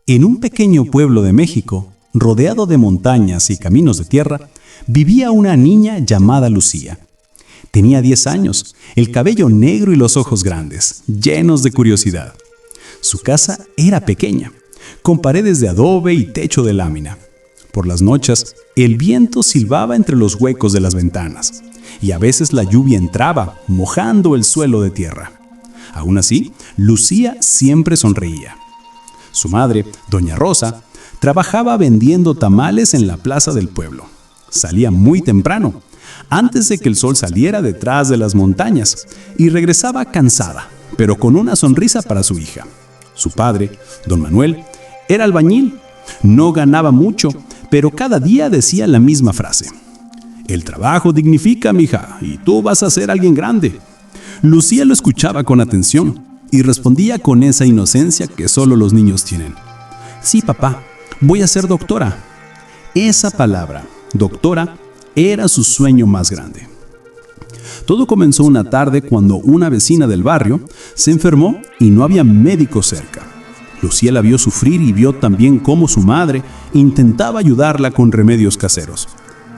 En un pequeño pueblo de México, rodeado de montañas y caminos de tierra, vivía una niña llamada Lucía. Tenía 10 años, el cabello negro y los ojos grandes, llenos de curiosidad. Su casa era pequeña, con paredes de adobe y techo de lámina. Por las noches, el viento silbaba entre los huecos de las ventanas, y a veces la lluvia entraba, mojando el suelo de tierra. Aún así, Lucía siempre sonreía. Su madre, doña Rosa, trabajaba vendiendo tamales en la plaza del pueblo. Salía muy temprano, antes de que el sol saliera detrás de las montañas, y regresaba cansada, pero con una sonrisa para su hija. Su padre, don Manuel, era albañil. No ganaba mucho, pero cada día decía la misma frase: «El trabajo dignifica, mija, y tú vas a ser alguien grande». Lucía lo escuchaba con atención y respondía con esa inocencia que solo los niños tienen: «Sí, papá, voy a ser doctora». Esa palabra, doctora, era su sueño más grande. Todo comenzó una tarde cuando una vecina del barrio se enfermó y no había médico cerca. Lucía la vio sufrir y vio también cómo su madre intentaba ayudarla con remedios caseros.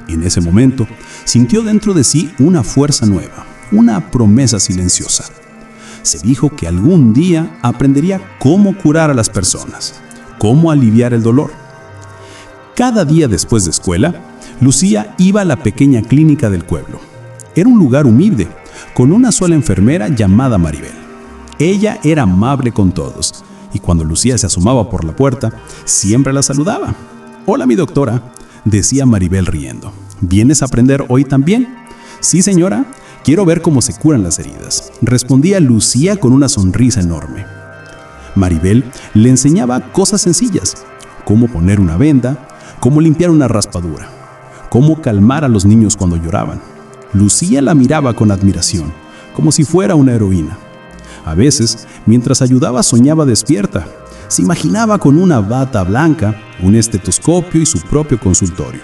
En ese momento, sintió dentro de sí una fuerza nueva, una promesa silenciosa. Se dijo que algún día aprendería cómo curar a las personas, cómo aliviar el dolor. Cada día después de escuela, Lucía iba a la pequeña clínica del pueblo. Era un lugar humilde, con una sola enfermera llamada Maribel. Ella era amable con todos, y cuando Lucía se asomaba por la puerta, siempre la saludaba. «Hola, mi doctora», decía Maribel riendo. «¿Vienes a aprender hoy también?» «Sí, señora, quiero ver cómo se curan las heridas», respondía Lucía con una sonrisa enorme. Maribel le enseñaba cosas sencillas: cómo poner una venda, cómo limpiar una raspadura, cómo calmar a los niños cuando lloraban. Lucía la miraba con admiración, como si fuera una heroína. A veces, mientras ayudaba, soñaba despierta. Se imaginaba con una bata blanca, un estetoscopio y su propio consultorio.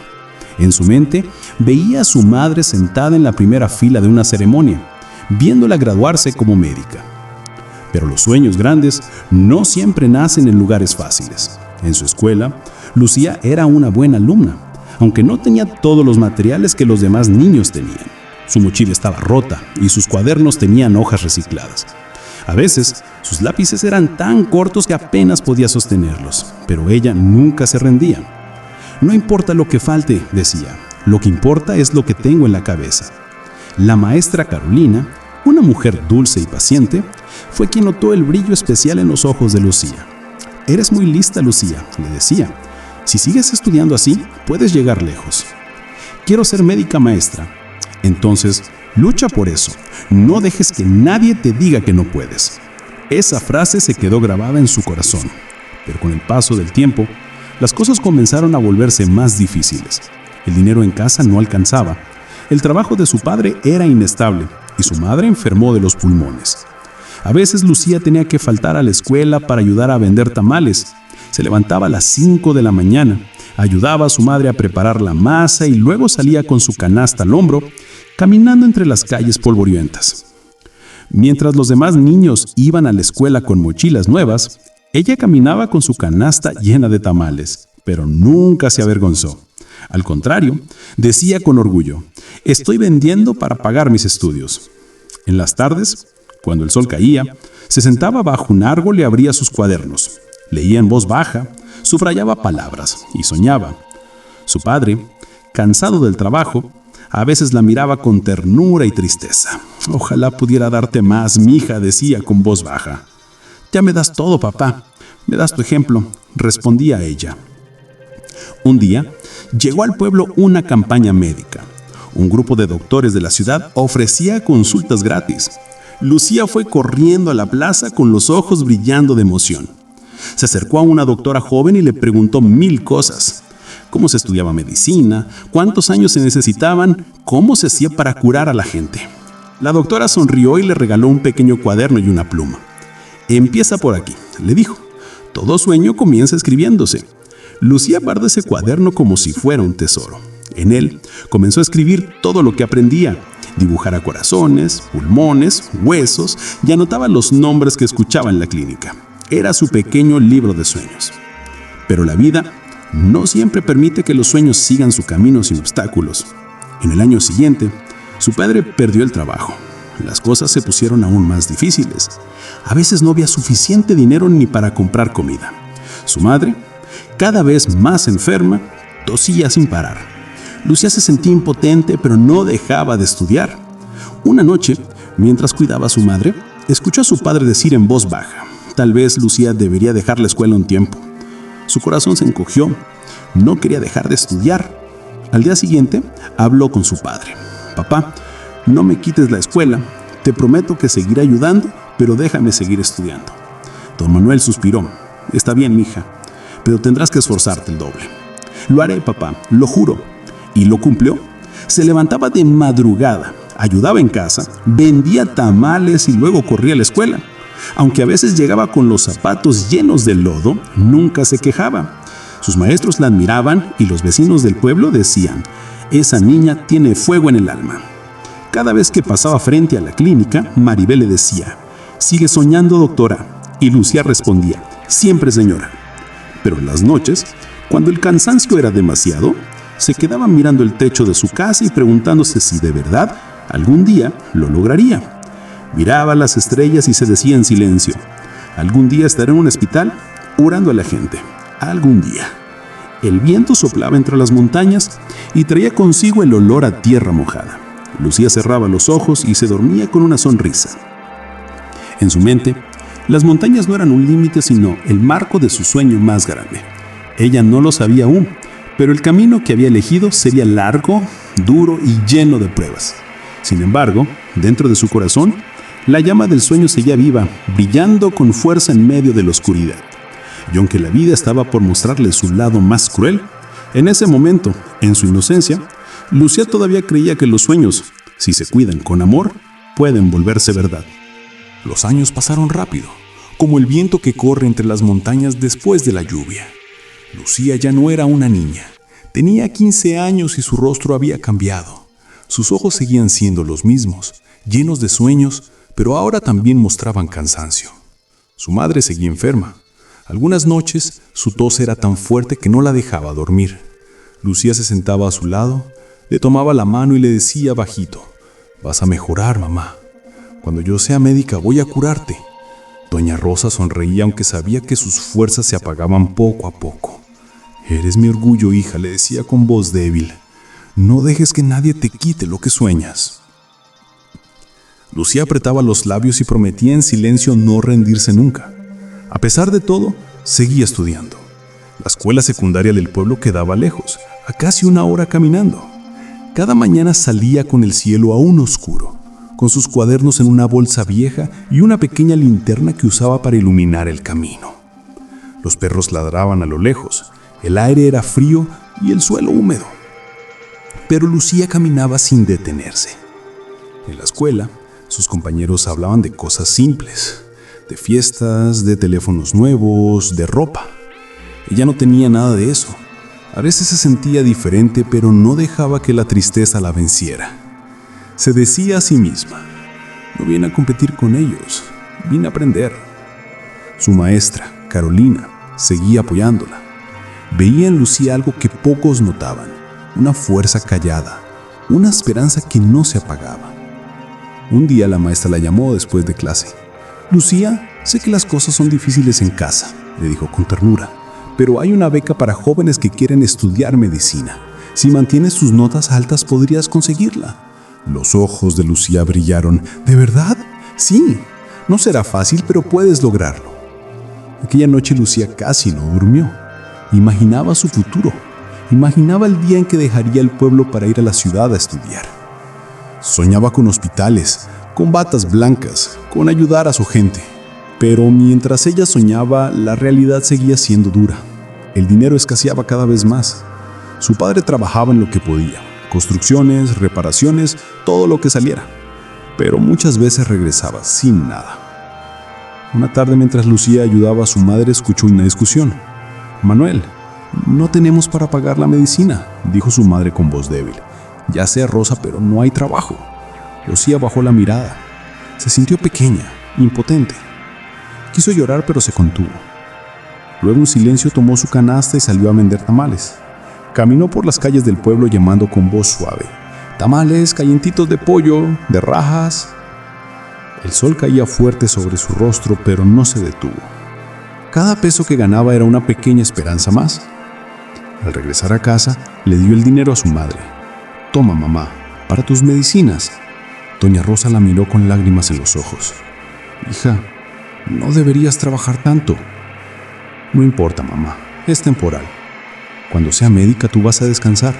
En su mente, veía a su madre sentada en la primera fila de una ceremonia, viéndola graduarse como médica. Pero los sueños grandes no siempre nacen en lugares fáciles. En su escuela, Lucía era una buena alumna, aunque no tenía todos los materiales que los demás niños tenían. Su mochila estaba rota y sus cuadernos tenían hojas recicladas. A veces, sus lápices eran tan cortos que apenas podía sostenerlos, pero ella nunca se rendía. «No importa lo que falte», decía, «lo que importa es lo que tengo en la cabeza». La maestra Carolina, una mujer dulce y paciente, fue quien notó el brillo especial en los ojos de Lucía. «Eres muy lista, Lucía», le decía. «Si sigues estudiando así, puedes llegar lejos». «Quiero ser médica, maestra». «Entonces, lucha por eso. No dejes que nadie te diga que no puedes». Esa frase se quedó grabada en su corazón. Pero con el paso del tiempo, las cosas comenzaron a volverse más difíciles. El dinero en casa no alcanzaba. El trabajo de su padre era inestable y su madre enfermó de los pulmones. A veces Lucía tenía que faltar a la escuela para ayudar a vender tamales. Se levantaba a las 5 de la mañana, ayudaba a su madre a preparar la masa y luego salía con su canasta al hombro, caminando entre las calles polvorientas. Mientras los demás niños iban a la escuela con mochilas nuevas, ella caminaba con su canasta llena de tamales, pero nunca se avergonzó. Al contrario, decía con orgullo: «Estoy vendiendo para pagar mis estudios». En las tardes, cuando el sol caía, se sentaba bajo un árbol y abría sus cuadernos. Leía en voz baja, subrayaba palabras y soñaba. Su padre, cansado del trabajo, a veces la miraba con ternura y tristeza. «Ojalá pudiera darte más, mija», decía con voz baja. «Ya me das todo, papá. Me das tu ejemplo», respondía ella. Un día, llegó al pueblo una campaña médica. Un grupo de doctores de la ciudad ofrecía consultas gratis. Lucía fue corriendo a la plaza con los ojos brillando de emoción. Se acercó a una doctora joven y le preguntó 1000 cosas. Cómo se estudiaba medicina, cuántos años se necesitaban, cómo se hacía para curar a la gente. La doctora sonrió y le regaló un pequeño cuaderno y una pluma. «Empieza por aquí», le dijo. «Todo sueño comienza escribiéndose». Lucía guardó ese cuaderno como si fuera un tesoro. En él comenzó a escribir todo lo que aprendía. Dibujara corazones, pulmones, huesos y anotaba los nombres que escuchaba en la clínica. Era su pequeño libro de sueños. Pero la vida no siempre permite que los sueños sigan su camino sin obstáculos. En el año siguiente, su padre perdió el trabajo. Las cosas se pusieron aún más difíciles. A veces no había suficiente dinero ni para comprar comida. Su madre, cada vez más enferma, tosía sin parar. Lucía se sentía impotente, pero no dejaba de estudiar. Una noche, mientras cuidaba a su madre, escuchó a su padre decir en voz baja: tal vez Lucía debería dejar la escuela un tiempo. Su corazón se encogió. No quería dejar de estudiar. Al día siguiente, habló con su padre. Papá, no me quites la escuela. Te prometo que seguiré ayudando, pero déjame seguir estudiando. Don Manuel suspiró. Está bien, mija, pero tendrás que esforzarte el doble. Lo haré, papá, lo juro. Y lo cumplió. Se levantaba de madrugada, ayudaba en casa, vendía tamales y luego corría a la escuela. Aunque a veces llegaba con los zapatos llenos de lodo, nunca se quejaba. Sus maestros la admiraban y los vecinos del pueblo decían: esa niña tiene fuego en el alma. Cada vez que pasaba frente a la clínica, Maribel le decía: sigue soñando, doctora. Y Lucía respondía: siempre, señora. Pero en las noches, cuando el cansancio era demasiado, se quedaba mirando el techo de su casa y preguntándose si de verdad algún día lo lograría. Miraba las estrellas y se decía en silencio: algún día estaré en un hospital orando a la gente. Algún día. El viento soplaba entre las montañas y traía consigo el olor a tierra mojada. Lucía cerraba los ojos y se dormía con una sonrisa. En su mente, las montañas no eran un límite, sino el marco de su sueño más grande. Ella no lo sabía aún, pero el camino que había elegido sería largo, duro y lleno de pruebas. Sin embargo, dentro de su corazón, la llama del sueño seguía viva, brillando con fuerza en medio de la oscuridad. Y aunque la vida estaba por mostrarle su lado más cruel, en ese momento, en su inocencia, Lucía todavía creía que los sueños, si se cuidan con amor, pueden volverse verdad. Los años pasaron rápido, como el viento que corre entre las montañas después de la lluvia. Lucía ya no era una niña. Tenía 15 años y su rostro había cambiado. Sus ojos seguían siendo los mismos, llenos de sueños, pero ahora también mostraban cansancio. Su madre seguía enferma. Algunas noches su tos era tan fuerte que no la dejaba dormir. Lucía se sentaba a su lado, le tomaba la mano y le decía bajito: vas a mejorar, mamá. Cuando yo sea médica voy a curarte. Doña Rosa sonreía aunque sabía que sus fuerzas se apagaban poco a poco. Eres mi orgullo, hija, le decía con voz débil. No dejes que nadie te quite lo que sueñas. Lucía apretaba los labios y prometía en silencio no rendirse nunca. A pesar de todo, seguía estudiando. La escuela secundaria del pueblo quedaba lejos, a casi 1 hora caminando. Cada mañana salía con el cielo aún oscuro, con sus cuadernos en una bolsa vieja y una pequeña linterna que usaba para iluminar el camino. Los perros ladraban a lo lejos, el aire era frío y el suelo húmedo. Pero Lucía caminaba sin detenerse. En la escuela, sus compañeros hablaban de cosas simples, de fiestas, de teléfonos nuevos, de ropa. Ella no tenía nada de eso. A veces se sentía diferente, pero no dejaba que la tristeza la venciera. Se decía a sí misma: no vine a competir con ellos, vine a aprender. Su maestra, Carolina, seguía apoyándola. Veía en Lucía algo que pocos notaban, una fuerza callada, una esperanza que no se apagaba. Un día la maestra la llamó después de clase. Lucía, sé que las cosas son difíciles en casa, le dijo con ternura, pero hay una beca para jóvenes que quieren estudiar medicina. Si mantienes tus notas altas podrías conseguirla. Los ojos de Lucía brillaron. ¿De verdad? Sí, no será fácil, pero puedes lograrlo. Aquella noche Lucía casi no durmió. Imaginaba su futuro. Imaginaba el día en que dejaría el pueblo para ir a la ciudad a estudiar. Soñaba con hospitales, con batas blancas, con ayudar a su gente. Pero mientras ella soñaba, la realidad seguía siendo dura. El dinero escaseaba cada vez más. Su padre trabajaba en lo que podía, construcciones, reparaciones, todo lo que saliera. Pero muchas veces regresaba sin nada. Una tarde, mientras Lucía ayudaba a su madre, escuchó una discusión. «Manuel, no tenemos para pagar la medicina», dijo su madre con voz débil. «Ya sé, Rosa, pero no hay trabajo». Lucía bajó la mirada. Se sintió pequeña, impotente. Quiso llorar, pero se contuvo. Luego en silencio tomó su canasta y salió a vender tamales. Caminó por las calles del pueblo llamando con voz suave: tamales, calientitos de pollo, de rajas. El sol caía fuerte sobre su rostro, pero no se detuvo. Cada peso que ganaba era una pequeña esperanza más. Al regresar a casa, le dio el dinero a su madre. Toma, mamá, para tus medicinas. Doña Rosa la miró con lágrimas en los ojos. Hija, no deberías trabajar tanto. No importa, mamá, es temporal. Cuando sea médica tú vas a descansar.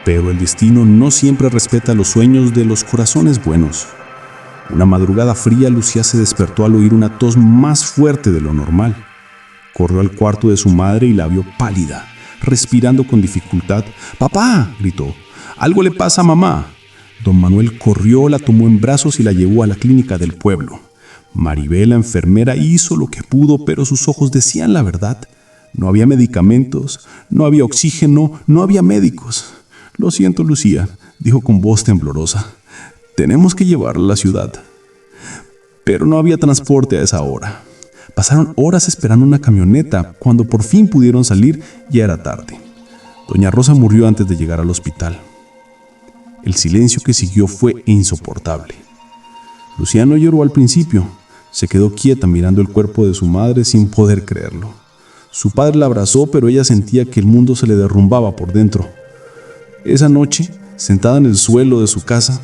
Pero el destino no siempre respeta los sueños de los corazones buenos. Una madrugada fría, Lucía se despertó al oír una tos más fuerte de lo normal. Corrió al cuarto de su madre y la vio pálida, respirando con dificultad. «¡Papá!», gritó. «¡Algo le pasa a mamá!». Don Manuel corrió, la tomó en brazos y la llevó a la clínica del pueblo. Maribel, la enfermera, hizo lo que pudo, pero sus ojos decían la verdad. No había medicamentos, no había oxígeno, no había médicos. «Lo siento, Lucía», dijo con voz temblorosa. «Tenemos que llevarla a la ciudad». Pero no había transporte a esa hora. Pasaron horas esperando una camioneta. Cuando por fin pudieron salir, ya era tarde. Doña Rosa murió antes de llegar al hospital. El silencio que siguió fue insoportable. Lucía no lloró al principio. Se quedó quieta mirando el cuerpo de su madre sin poder creerlo. Su padre la abrazó, pero ella sentía que el mundo se le derrumbaba por dentro. Esa noche, sentada en el suelo de su casa,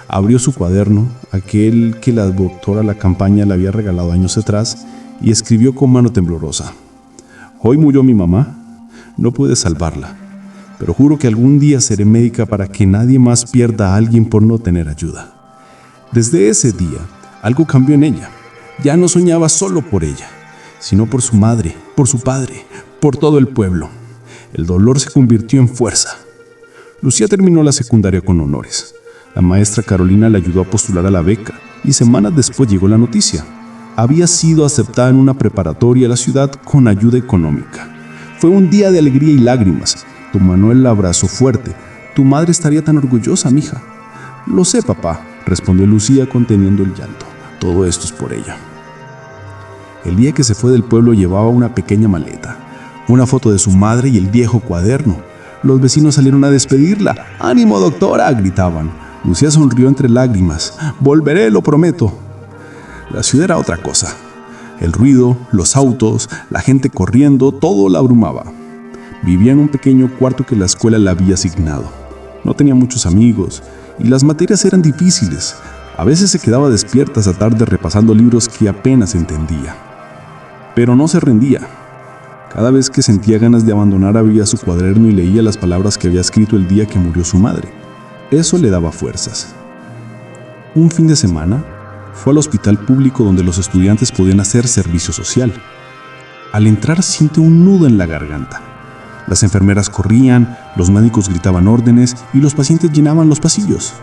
abrió su cuaderno, aquel que la doctora La Campaña le había regalado años atrás, y escribió con mano temblorosa: «Hoy murió mi mamá. No pude salvarla, pero juro que algún día seré médica para que nadie más pierda a alguien por no tener ayuda». Desde ese día, algo cambió en ella. Ya no soñaba solo por ella, sino por su madre, por su padre, por todo el pueblo. El dolor se convirtió en fuerza. Lucía terminó la secundaria con honores. La maestra Carolina le ayudó a postular a la beca y semanas después llegó la noticia. Había sido aceptada en una preparatoria a la ciudad con ayuda económica. Fue un día de alegría y lágrimas. Don Manuel la abrazó fuerte. «Tu madre estaría tan orgullosa, mija». «Lo sé, papá», respondió Lucía conteniendo el llanto. «Todo esto es por ella». El día que se fue del pueblo llevaba una pequeña maleta, una foto de su madre y el viejo cuaderno. Los vecinos salieron a despedirla. «¡Ánimo, doctora!», gritaban. Lucía sonrió entre lágrimas. «Volveré, lo prometo». La ciudad era otra cosa. El ruido, los autos, la gente corriendo, todo la abrumaba. Vivía en un pequeño cuarto que la escuela le había asignado. No tenía muchos amigos y las materias eran difíciles. A veces se quedaba despierta esa tarde repasando libros que apenas entendía. Pero no se rendía. Cada vez que sentía ganas de abandonar, abría su cuaderno y leía las palabras que había escrito el día que murió su madre. Eso le daba fuerzas. Un fin de semana, fue al hospital público donde los estudiantes podían hacer servicio social. Al entrar siente un nudo en la garganta. Las enfermeras corrían, los médicos gritaban órdenes y los pacientes llenaban los pasillos.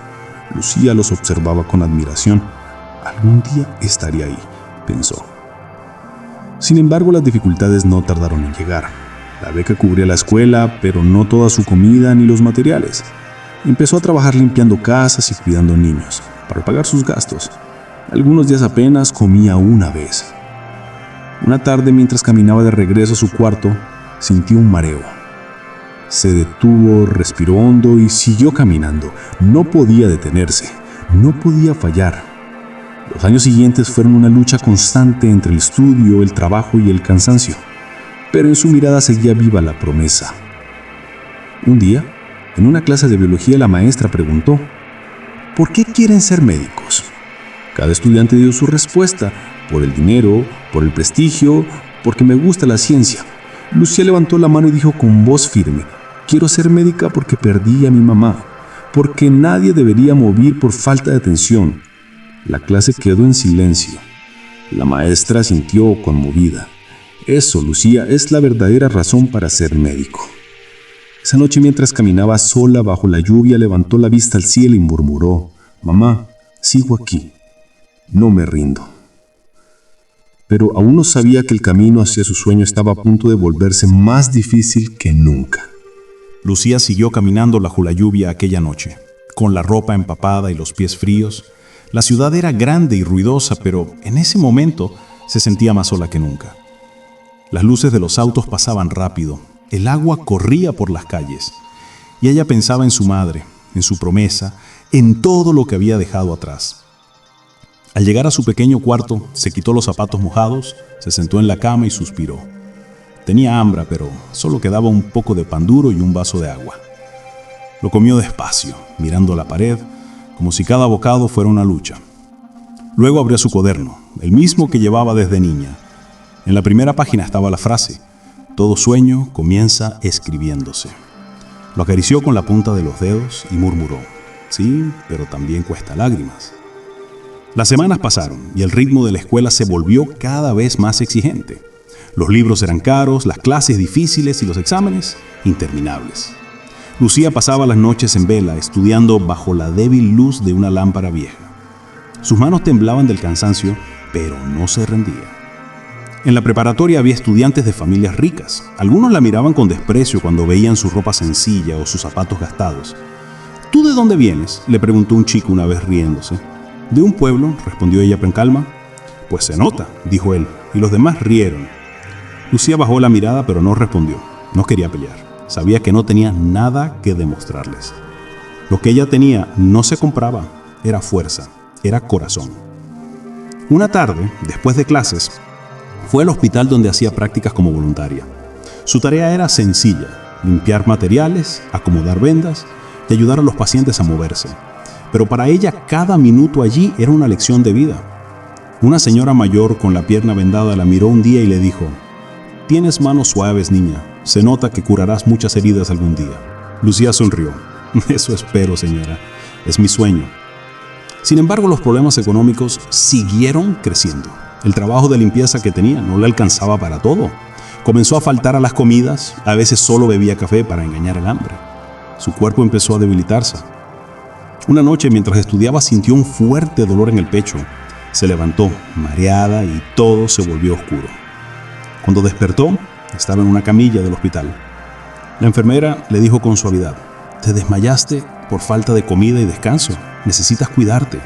Lucía los observaba con admiración. Algún día estaría ahí, pensó. Sin embargo, las dificultades no tardaron en llegar. La beca cubría la escuela, pero no toda su comida ni los materiales. Empezó a trabajar limpiando casas y cuidando niños, para pagar sus gastos. Algunos días apenas comía una vez. Una tarde, mientras caminaba de regreso a su cuarto, sintió un mareo. Se detuvo, respiró hondo y siguió caminando. No podía detenerse, no podía fallar. Los años siguientes fueron una lucha constante entre el estudio, el trabajo y el cansancio. Pero en su mirada seguía viva la promesa. Un día, en una clase de biología, la maestra preguntó: ¿por qué quieren ser médicos? Cada estudiante dio su respuesta: por el dinero, por el prestigio, porque me gusta la ciencia. Lucía levantó la mano y dijo con voz firme: quiero ser médica porque perdí a mi mamá, porque nadie debería morir por falta de atención. La clase quedó en silencio. La maestra sintió conmovida. Eso, Lucía, es la verdadera razón para ser médico. Esa noche, mientras caminaba sola bajo la lluvia, levantó la vista al cielo y murmuró: mamá, sigo aquí. No me rindo. Pero aún no sabía que el camino hacia su sueño estaba a punto de volverse más difícil que nunca. Lucía siguió caminando bajo la lluvia aquella noche, con la ropa empapada y los pies fríos. La ciudad era grande y ruidosa, pero en ese momento se sentía más sola que nunca. Las luces de los autos pasaban rápido, el agua corría por las calles, y ella pensaba en su madre, en su promesa, en todo lo que había dejado atrás. Al llegar a su pequeño cuarto, se quitó los zapatos mojados, se sentó en la cama y suspiró. Tenía hambre, pero solo quedaba un poco de pan duro y un vaso de agua. Lo comió despacio, mirando la pared, como si cada bocado fuera una lucha. Luego abrió su cuaderno, el mismo que llevaba desde niña. En la primera página estaba la frase: todo sueño comienza escribiéndose. Lo acarició con la punta de los dedos y murmuró: sí, pero también cuesta lágrimas. Las semanas pasaron y el ritmo de la escuela se volvió cada vez más exigente. Los libros eran caros, las clases difíciles y los exámenes interminables. Lucía pasaba las noches en vela, estudiando bajo la débil luz de una lámpara vieja. Sus manos temblaban del cansancio, pero no se rendía. En la preparatoria había estudiantes de familias ricas. Algunos la miraban con desprecio cuando veían su ropa sencilla o sus zapatos gastados. ¿Tú de dónde vienes?, le preguntó un chico una vez riéndose. «De un pueblo», respondió ella con calma. «Pues se nota», dijo él, y los demás rieron. Lucía bajó la mirada, pero no respondió. No quería pelear. Sabía que no tenía nada que demostrarles. Lo que ella tenía no se compraba. Era fuerza, era corazón. Una tarde, después de clases, fue al hospital donde hacía prácticas como voluntaria. Su tarea era sencilla: limpiar materiales, acomodar vendas y ayudar a los pacientes a moverse. Pero para ella cada minuto allí era una lección de vida. Una señora mayor con la pierna vendada la miró un día y le dijo: «Tienes manos suaves, niña. Se nota que curarás muchas heridas algún día». Lucía sonrió. «Eso espero, señora. Es mi sueño». Sin embargo, los problemas económicos siguieron creciendo. El trabajo de limpieza que tenía no le alcanzaba para todo. Comenzó a faltar a las comidas, a veces solo bebía café para engañar el hambre. Su cuerpo empezó a debilitarse. Una noche, mientras estudiaba, sintió un fuerte dolor en el pecho. Se levantó, mareada, y todo se volvió oscuro. Cuando despertó, estaba en una camilla del hospital. La enfermera le dijo con suavidad: «Te desmayaste por falta de comida y descanso. Necesitas cuidarte».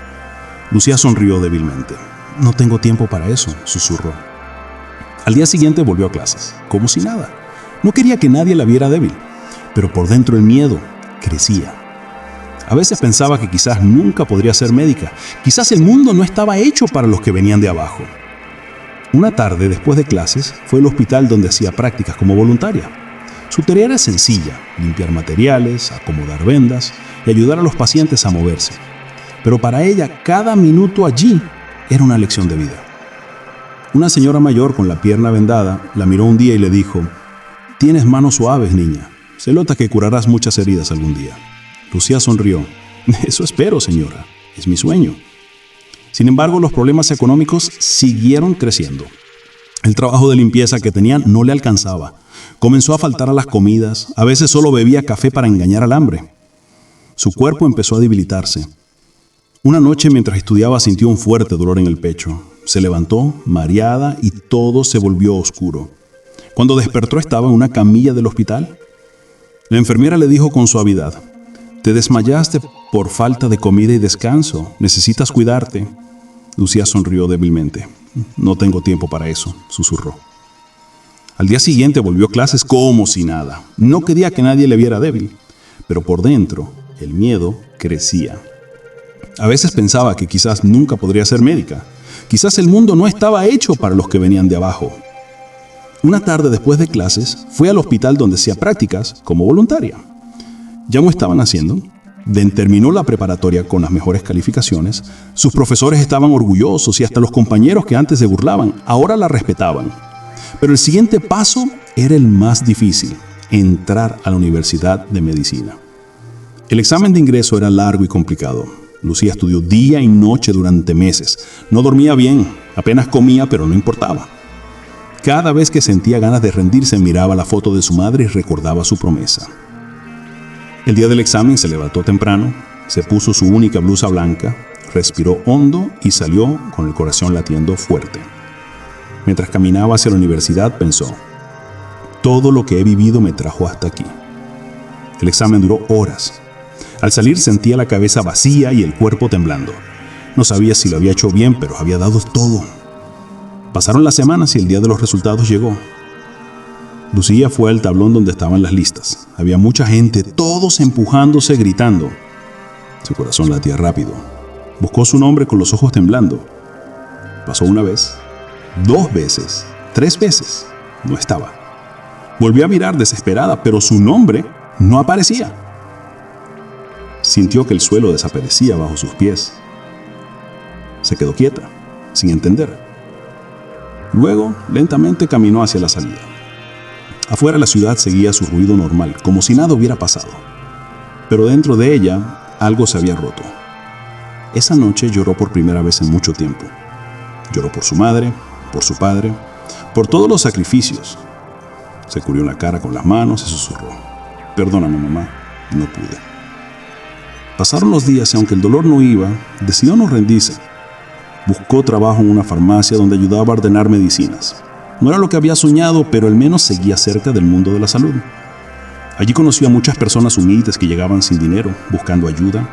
Lucía sonrió débilmente. «No tengo tiempo para eso», susurró. Al día siguiente volvió a clases, como si nada. No quería que nadie la viera débil, pero por dentro el miedo crecía. A veces pensaba que quizás nunca podría ser médica. Quizás el mundo no estaba hecho para los que venían de abajo. Una tarde, después de clases, fue al hospital donde hacía prácticas como voluntaria. Su tarea era sencilla: limpiar materiales, acomodar vendas y ayudar a los pacientes a moverse. Pero para ella, cada minuto allí era una lección de vida. Una señora mayor con la pierna vendada la miró un día y le dijo: «Tienes manos suaves, niña. Se nota que curarás muchas heridas algún día». Lucía sonrió. «Eso espero, señora. Es mi sueño». Sin embargo, los problemas económicos siguieron creciendo. El trabajo de limpieza que tenía no le alcanzaba. Comenzó a faltar a las comidas. A veces solo bebía café para engañar al hambre. Su cuerpo empezó a debilitarse. Una noche, mientras estudiaba, sintió un fuerte dolor en el pecho. Se levantó, mareada, y todo se volvió oscuro. Cuando despertó, estaba en una camilla del hospital. La enfermera le dijo con suavidad: «Te desmayaste por falta de comida y descanso. Necesitas cuidarte». Lucía sonrió débilmente. «No tengo tiempo para eso», susurró. Al día siguiente volvió a clases como si nada. No quería que nadie le viera débil, pero por dentro el miedo crecía. A veces pensaba que quizás nunca podría ser médica. Quizás el mundo no estaba hecho para los que venían de abajo. Una tarde, después de clases, fue al hospital donde hacía prácticas como voluntaria. Ya no estaban haciendo. Terminó la preparatoria con las mejores calificaciones. Sus profesores estaban orgullosos y hasta los compañeros que antes se burlaban ahora la respetaban. Pero el siguiente paso era el más difícil: entrar a la Universidad de Medicina. El examen de ingreso era largo y complicado. Lucía estudió día y noche durante meses. No dormía bien, apenas comía, pero no importaba. Cada vez que sentía ganas de rendirse, miraba la foto de su madre y recordaba su promesa. El día del examen se levantó temprano, se puso su única blusa blanca, respiró hondo y salió con el corazón latiendo fuerte. Mientras caminaba hacia la universidad, pensó: «Todo lo que he vivido me trajo hasta aquí». El examen duró horas. Al salir sentía la cabeza vacía y el cuerpo temblando. No sabía si lo había hecho bien, pero había dado todo. Pasaron las semanas y el día de los resultados llegó. Lucía fue al tablón donde estaban las listas. Había mucha gente, todos empujándose, gritando. Su corazón latía rápido. Buscó su nombre con los ojos temblando. Pasó una vez, 2 veces, 3 veces. No estaba. Volvió a mirar desesperada, pero su nombre no aparecía. Sintió que el suelo desaparecía bajo sus pies. Se quedó quieta, sin entender. Luego, lentamente caminó hacia la salida. Afuera la ciudad seguía su ruido normal, como si nada hubiera pasado. Pero dentro de ella, algo se había roto. Esa noche lloró por primera vez en mucho tiempo. Lloró por su madre, por su padre, por todos los sacrificios. Se cubrió la cara con las manos y susurró: «Perdóname, mamá, no pude». Pasaron los días y aunque el dolor no iba, decidió no rendirse. Buscó trabajo en una farmacia donde ayudaba a ordenar medicinas. No era lo que había soñado, pero al menos seguía cerca del mundo de la salud. Allí conoció a muchas personas humildes que llegaban sin dinero, buscando ayuda.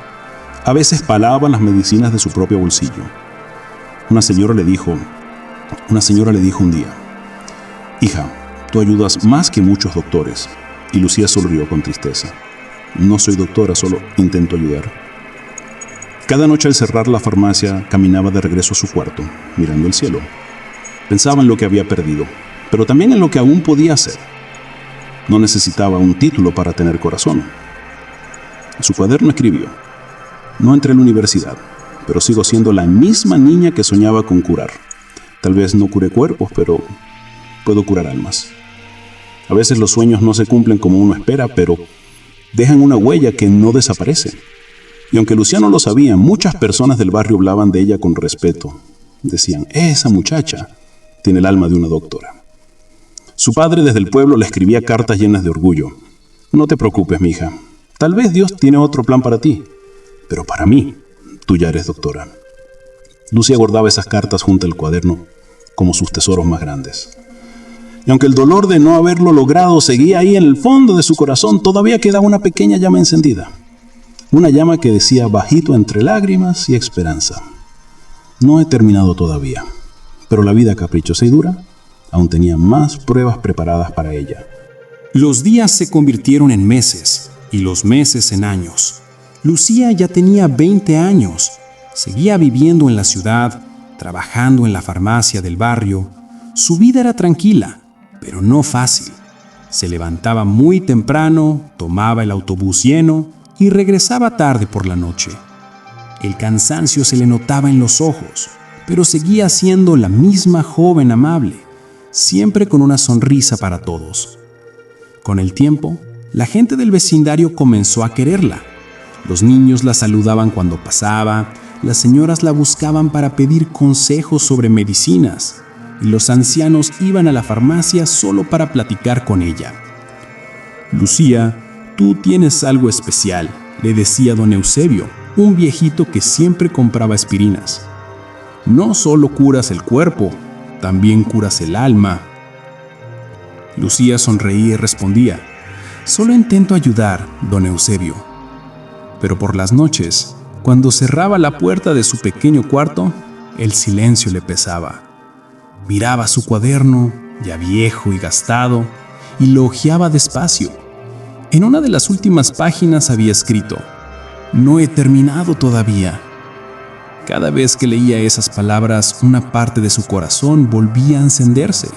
A veces pagaban las medicinas de su propio bolsillo. Una señora le dijo un día: «Hija, tú ayudas más que muchos doctores». Y Lucía sonrió con tristeza. «No soy doctora, solo intento ayudar». Cada noche al cerrar la farmacia, caminaba de regreso a su cuarto, mirando el cielo. Pensaba en lo que había perdido, pero también en lo que aún podía hacer. No necesitaba un título para tener corazón. En su cuaderno escribió: «No entré a la universidad, pero sigo siendo la misma niña que soñaba con curar. Tal vez no cure cuerpos, pero puedo curar almas». A veces los sueños no se cumplen como uno espera, pero dejan una huella que no desaparece. Y aunque Lucía no lo sabía, muchas personas del barrio hablaban de ella con respeto. Decían: «Esa muchacha tiene el alma de una doctora». Su padre desde el pueblo le escribía cartas llenas de orgullo: «No te preocupes, mija. Tal vez Dios tiene otro plan para ti, pero para mí, tú ya eres doctora». Lucía guardaba esas cartas junto al cuaderno como sus tesoros más grandes. Y aunque el dolor de no haberlo logrado seguía ahí en el fondo de su corazón, todavía quedaba una pequeña llama encendida. Una llama que decía bajito entre lágrimas y esperanza: «No he terminado todavía, pero la vida caprichosa y dura aún tenía más pruebas preparadas para ella». Los días se convirtieron en meses y los meses en años. Lucía ya tenía 20 años. Seguía viviendo en la ciudad, trabajando en la farmacia del barrio. Su vida era tranquila, pero no fácil. Se levantaba muy temprano, tomaba el autobús lleno y regresaba tarde por la noche. El cansancio se le notaba en los ojos, pero seguía siendo la misma joven amable, siempre con una sonrisa para todos. Con el tiempo, la gente del vecindario comenzó a quererla. Los niños la saludaban cuando pasaba, las señoras la buscaban para pedir consejos sobre medicinas, y los ancianos iban a la farmacia solo para platicar con ella. «Lucía, tú tienes algo especial», le decía don Eusebio, un viejito que siempre compraba aspirinas. «No solo curas el cuerpo, también curas el alma». Lucía sonreía y respondía: «Solo intento ayudar, don Eusebio». Pero por las noches, cuando cerraba la puerta de su pequeño cuarto, el silencio le pesaba. Miraba su cuaderno, ya viejo y gastado, y lo hojeaba despacio. En una de las últimas páginas había escrito: «No he terminado todavía». Cada vez que leía esas palabras, una parte de su corazón volvía a encenderse,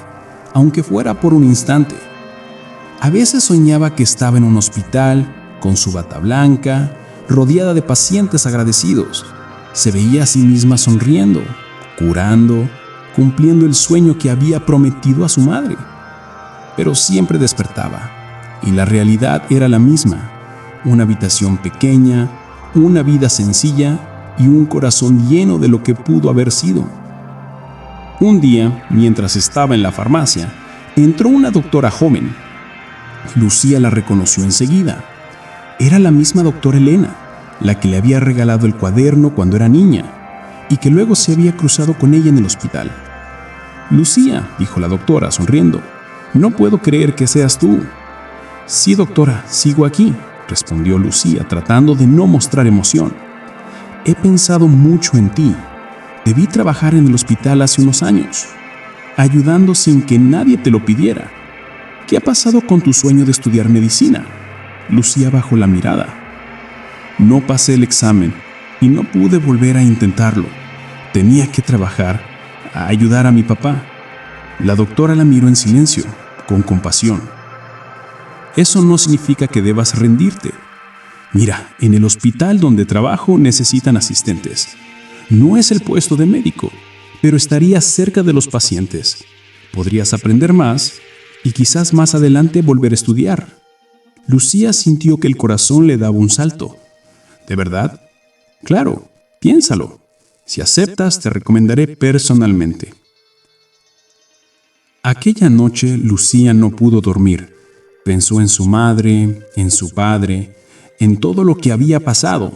aunque fuera por un instante. A veces soñaba que estaba en un hospital, con su bata blanca, rodeada de pacientes agradecidos. Se veía a sí misma sonriendo, curando, cumpliendo el sueño que había prometido a su madre. Pero siempre despertaba, y la realidad era la misma: una habitación pequeña, una vida sencilla y un corazón lleno de lo que pudo haber sido. Un día, mientras estaba en la farmacia, entró una doctora joven. Lucía la reconoció enseguida. Era la misma doctora Elena, la que le había regalado el cuaderno cuando era niña, y que luego se había cruzado con ella en el hospital. «Lucía», dijo la doctora, sonriendo, «no puedo creer que seas tú». «Sí, doctora, sigo aquí», respondió Lucía, tratando de no mostrar emoción. «He pensado mucho en ti. Debí trabajar en el hospital hace unos años». ayudando sin que nadie te lo pidiera. ¿Qué ha pasado con tu sueño de estudiar medicina? Lucía bajó la mirada. No pasé el examen y no pude volver a intentarlo. Tenía que trabajar, a ayudar a mi papá. La doctora la miró en silencio, con compasión. Eso no significa que debas rendirte. Mira, en el hospital donde trabajo necesitan asistentes. No es el puesto de médico, pero estarías cerca de los pacientes. Podrías aprender más y quizás más adelante volver a estudiar. Lucía sintió que el corazón le daba un salto. ¿De verdad? Claro, piénsalo. Si aceptas, te recomendaré personalmente. Aquella noche Lucía no pudo dormir. Pensó en su madre, en su padre, en todo lo que había pasado.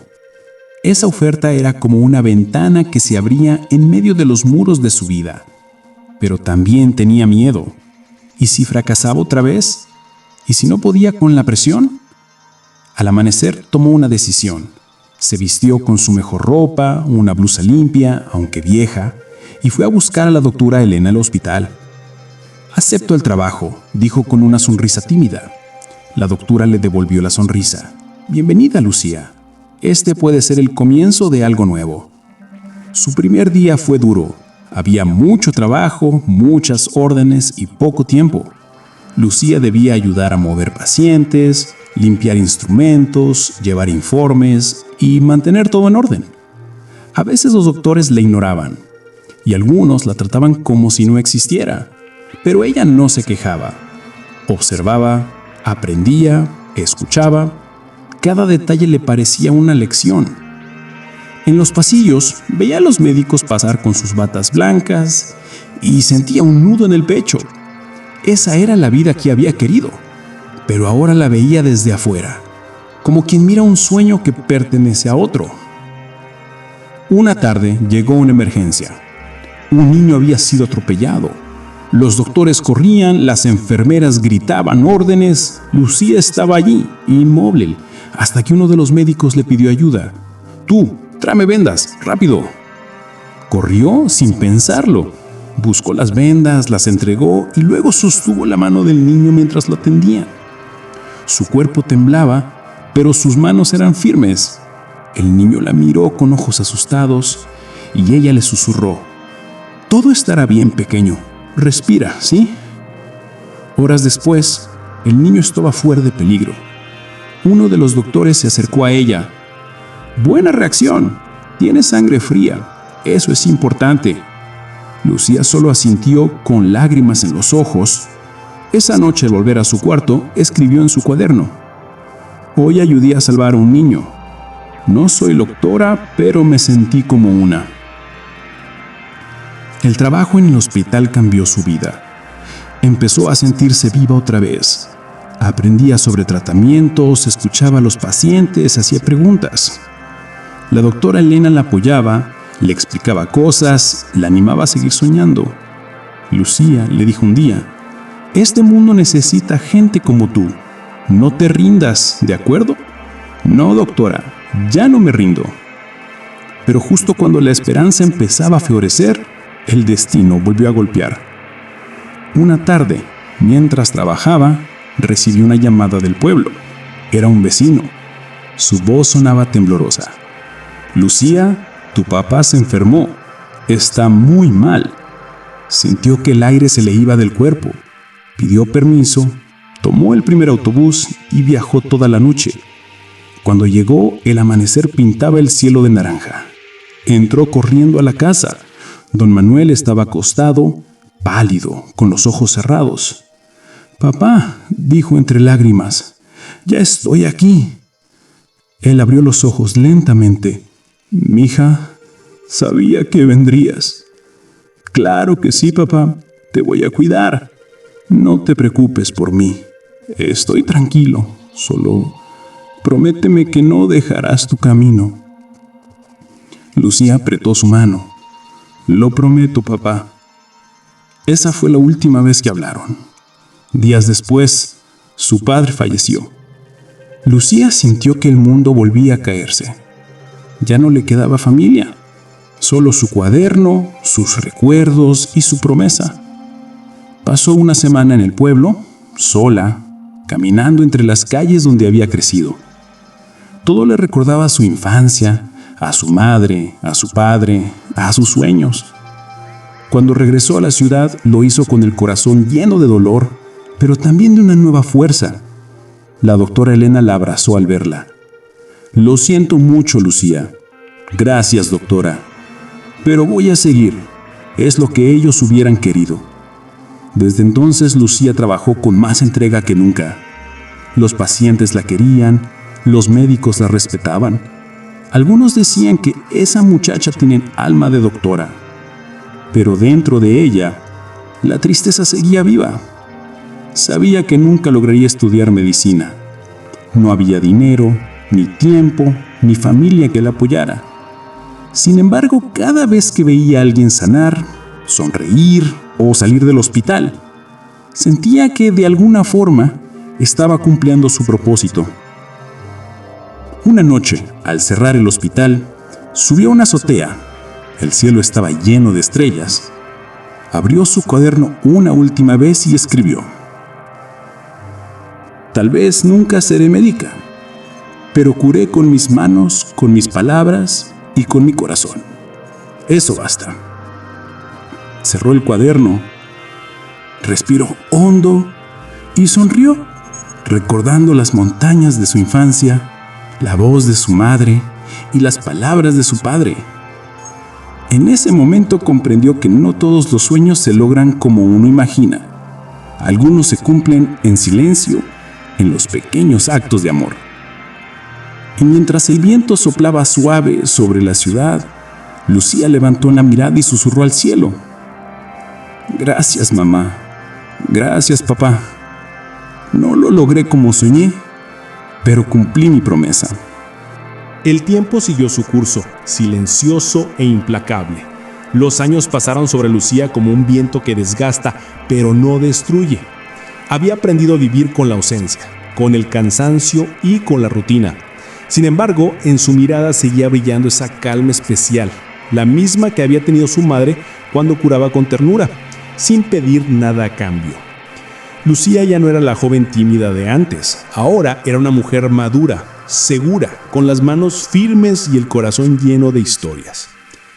Esa oferta era como una ventana que se abría en medio de los muros de su vida. Pero también tenía miedo. ¿Y si fracasaba otra vez? ¿Y si no podía con la presión? Al amanecer tomó una decisión. Se vistió con su mejor ropa, una blusa limpia, aunque vieja, y fue a buscar a la doctora Elena al hospital. «Acepto el trabajo», dijo con una sonrisa tímida. La doctora le devolvió la sonrisa. «Bienvenida, Lucía. Este puede ser el comienzo de algo nuevo». Su primer día fue duro. Había mucho trabajo, muchas órdenes y poco tiempo. Lucía debía ayudar a mover pacientes, limpiar instrumentos, llevar informes y mantener todo en orden. A veces los doctores la ignoraban y algunos la trataban como si no existiera, pero ella no se quejaba. Observaba, aprendía, escuchaba. Cada detalle le parecía una lección. En los pasillos veía a los médicos pasar con sus batas blancas y sentía un nudo en el pecho. Esa era la vida que había querido, pero ahora la veía desde afuera, como quien mira un sueño que pertenece a otro. Una tarde llegó una emergencia. Un niño había sido atropellado. Los doctores corrían, las enfermeras gritaban órdenes. Lucía estaba allí, inmóvil, hasta que uno de los médicos le pidió ayuda. «Tú, tráeme vendas, rápido». Corrió sin pensarlo. Buscó las vendas, las entregó y luego sostuvo la mano del niño mientras lo atendía. Su cuerpo temblaba, pero sus manos eran firmes. El niño la miró con ojos asustados y ella le susurró: «Todo estará bien, pequeño. Respira, ¿sí?». Horas después, el niño estaba fuera de peligro. Uno de los doctores se acercó a ella. «Buena reacción. Tiene sangre fría. Eso es importante». Lucía solo asintió con lágrimas en los ojos. Esa noche, al volver a su cuarto, escribió en su cuaderno: «Hoy ayudé a salvar a un niño. No soy doctora, pero me sentí como una». El trabajo en el hospital cambió su vida. Empezó a sentirse viva otra vez. Aprendía sobre tratamientos, escuchaba a los pacientes, hacía preguntas. La doctora Elena la apoyaba, le explicaba cosas, la animaba a seguir soñando. Lucía le dijo un día: «Este mundo necesita gente como tú. No te rindas, ¿de acuerdo?». «No, doctora, ya no me rindo». Pero justo cuando la esperanza empezaba a florecer, el destino volvió a golpear. Una tarde, mientras trabajaba, recibió una llamada del pueblo. Era un vecino. Su voz sonaba temblorosa: «Lucía, tu papá se enfermó. Está muy mal». Sintió que el aire se le iba del cuerpo. Pidió permiso, tomó el primer autobús y viajó toda la noche. Cuando llegó, el amanecer pintaba el cielo de naranja. Entró corriendo a la casa. Don Manuel estaba acostado, pálido, con los ojos cerrados. «Papá», dijo entre lágrimas, «ya estoy aquí». Él abrió los ojos lentamente. «Mija, sabía que vendrías». «Claro que sí, papá, te voy a cuidar. No te preocupes por mí. Estoy tranquilo, solo prométeme que no dejarás tu camino». Lucía apretó su mano. «Lo prometo, papá». Esa fue la última vez que hablaron. Días después, su padre falleció. Lucía sintió que el mundo volvía a caerse. Ya no le quedaba familia, solo su cuaderno, sus recuerdos y su promesa. Pasó una semana en el pueblo, sola, caminando entre las calles donde había crecido. Todo le recordaba a su infancia, a su madre, a su padre, a sus sueños. Cuando regresó a la ciudad, lo hizo con el corazón lleno de dolor, pero también de una nueva fuerza. La doctora Elena la abrazó al verla. «Lo siento mucho, Lucía. Gracias, doctora. Pero voy a seguir. Es lo que ellos hubieran querido». Desde entonces, Lucía trabajó con más entrega que nunca. Los pacientes la querían, los médicos la respetaban. Algunos decían que esa muchacha tiene alma de doctora. Pero dentro de ella, la tristeza seguía viva. Sabía que nunca lograría estudiar medicina. No había dinero, ni tiempo, ni familia que la apoyara. Sin embargo, cada vez que veía a alguien sanar, sonreír o salir del hospital, sentía que de alguna forma estaba cumpliendo su propósito. Una noche, al cerrar el hospital, subió a una azotea. El cielo estaba lleno de estrellas. Abrió su cuaderno una última vez y escribió: «Tal vez nunca seré médica, pero curé con mis manos, con mis palabras y con mi corazón. Eso basta». Cerró el cuaderno, respiró hondo y sonrió, recordando las montañas de su infancia, la voz de su madre y las palabras de su padre. En ese momento comprendió que no todos los sueños se logran como uno imagina. Algunos se cumplen en silencio, en los pequeños actos de amor. Y mientras el viento soplaba suave sobre la ciudad, Lucía levantó la mirada y susurró al cielo: «Gracias, mamá. Gracias, papá. No lo logré como soñé, pero cumplí mi promesa». El tiempo siguió su curso, silencioso e implacable. Los años pasaron sobre Lucía como un viento que desgasta, pero no destruye. Había aprendido a vivir con la ausencia, con el cansancio y con la rutina. Sin embargo, en su mirada seguía brillando esa calma especial, la misma que había tenido su madre cuando curaba con ternura, sin pedir nada a cambio. Lucía ya no era la joven tímida de antes, ahora era una mujer madura, segura, con las manos firmes y el corazón lleno de historias.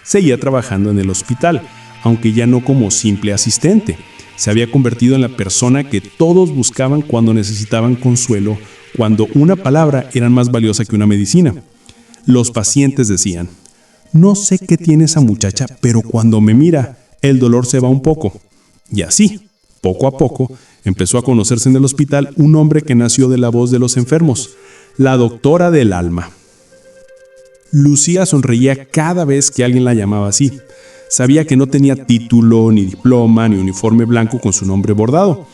Seguía trabajando en el hospital, aunque ya no como simple asistente. Se había convertido en la persona que todos buscaban cuando necesitaban consuelo, cuando una palabra era más valiosa que una medicina. Los pacientes decían: «No sé qué tiene esa muchacha, pero cuando me mira, el dolor se va un poco». Y así, poco a poco, empezó a conocerse en el hospital un hombre que nació de la voz de los enfermos, la doctora del alma. Lucía sonreía cada vez que alguien la llamaba así. Sabía que no tenía título, ni diploma, ni uniforme blanco con su nombre bordado,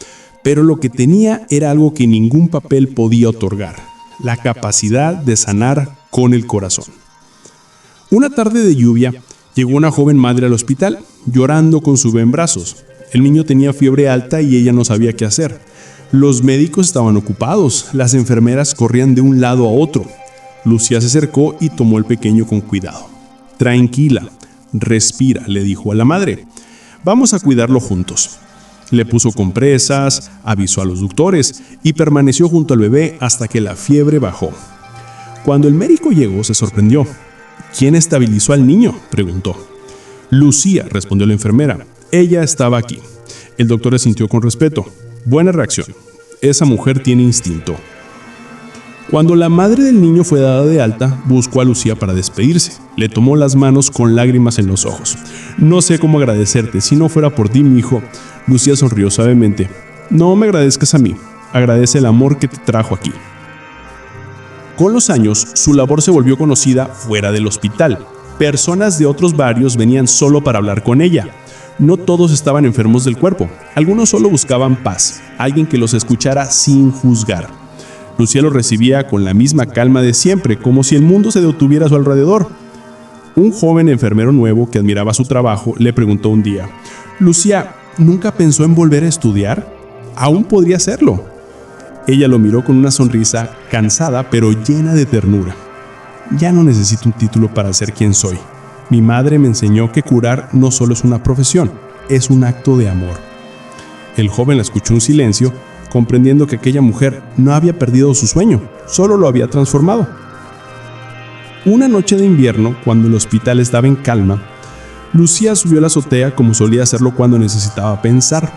pero lo que tenía era algo que ningún papel podía otorgar: la capacidad de sanar con el corazón. Una tarde de lluvia, llegó una joven madre al hospital, llorando con su bebé en brazos. El niño tenía fiebre alta y ella no sabía qué hacer. Los médicos estaban ocupados, las enfermeras corrían de un lado a otro. Lucía se acercó y tomó al pequeño con cuidado. «Tranquila, respira», le dijo a la madre. «Vamos a cuidarlo juntos». Le puso compresas, avisó a los doctores y permaneció junto al bebé hasta que la fiebre bajó. Cuando el médico llegó, se sorprendió. «¿Quién estabilizó al niño?», preguntó. «Lucía», respondió la enfermera. «Ella estaba aquí». El doctor asintió con respeto. «Buena reacción. Esa mujer tiene instinto». Cuando la madre del niño fue dada de alta, buscó a Lucía para despedirse. Le tomó las manos con lágrimas en los ojos. «No sé cómo agradecerte. Si no fuera por ti, mi hijo». Lucía sonrió suavemente. «No me agradezcas a mí. Agradece el amor que te trajo aquí». Con los años, su labor se volvió conocida fuera del hospital. Personas de otros barrios venían solo para hablar con ella. No todos estaban enfermos del cuerpo. Algunos solo buscaban paz, alguien que los escuchara sin juzgar. Lucía los recibía con la misma calma de siempre, como si el mundo se detuviera a su alrededor. Un joven enfermero nuevo que admiraba su trabajo le preguntó un día: «Lucía, ¿nunca pensó en volver a estudiar? Aún podría hacerlo». Ella lo miró con una sonrisa cansada pero llena de ternura. «Ya no necesito un título para ser quien soy. Mi madre me enseñó que curar no solo es una profesión, es un acto de amor». El joven la escuchó en silencio, comprendiendo que aquella mujer no había perdido su sueño, solo lo había transformado. Una noche de invierno, cuando el hospital estaba en calma, Lucía subió a la azotea como solía hacerlo cuando necesitaba pensar.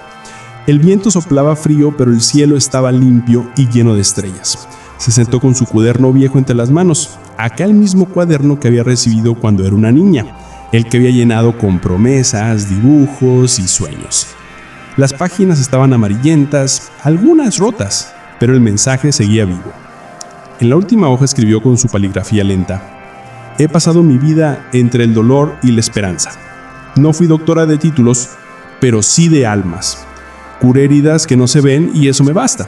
El viento soplaba frío, pero el cielo estaba limpio y lleno de estrellas. Se sentó con su cuaderno viejo entre las manos, aquel mismo cuaderno que había recibido cuando era una niña, el que había llenado con promesas, dibujos y sueños. Las páginas estaban amarillentas, algunas rotas, pero el mensaje seguía vivo. En la última hoja escribió con su caligrafía lenta: he pasado mi vida entre el dolor y la esperanza. No fui doctora de títulos, pero sí de almas. Curé heridas que no se ven y eso me basta.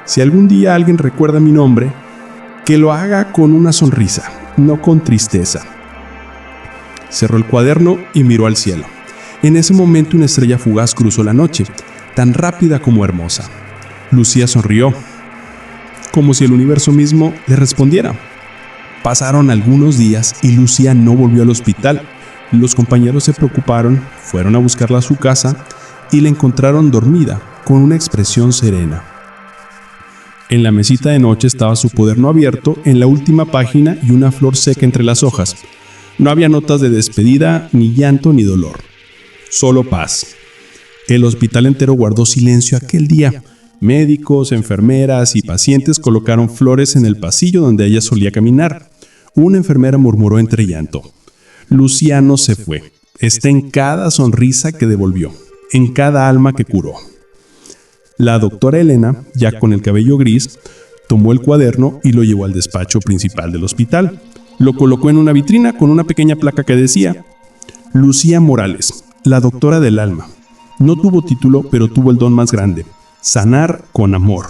Si algún día alguien recuerda mi nombre, que lo haga con una sonrisa, no con tristeza. Cerró el cuaderno y miró al cielo. En ese momento una estrella fugaz cruzó la noche, tan rápida como hermosa. Lucía sonrió, como si el universo mismo le respondiera. Pasaron algunos días y Lucía no volvió al hospital. Los compañeros se preocuparon, fueron a buscarla a su casa y la encontraron dormida, con una expresión serena. En la mesita de noche estaba su cuaderno abierto en la última página y una flor seca entre las hojas. No había notas de despedida, ni llanto, ni dolor. Solo paz. El hospital entero guardó silencio aquel día. Médicos, enfermeras y pacientes colocaron flores en el pasillo donde ella solía caminar. Una enfermera murmuró entre llanto: Lucía no se fue. Está en cada sonrisa que devolvió, en cada alma que curó. La doctora Elena, ya con el cabello gris, tomó el cuaderno y lo llevó al despacho principal del hospital. Lo colocó en una vitrina con una pequeña placa que decía: Lucía Morales, la doctora del alma. No tuvo título, pero tuvo el don más grande: sanar con amor.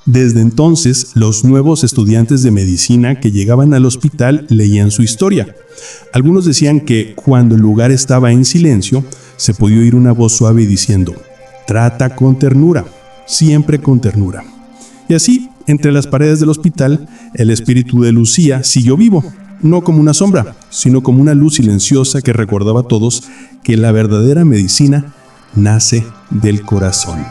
Desde entonces, los nuevos estudiantes de medicina que llegaban al hospital leían su historia. Algunos decían que cuando el lugar estaba en silencio, se podía oír una voz suave diciendo: trata con ternura, siempre con ternura. Y así, entre las paredes del hospital, el espíritu de Lucía siguió vivo, no como una sombra, sino como una luz silenciosa que recordaba a todos que la verdadera medicina nace del corazón.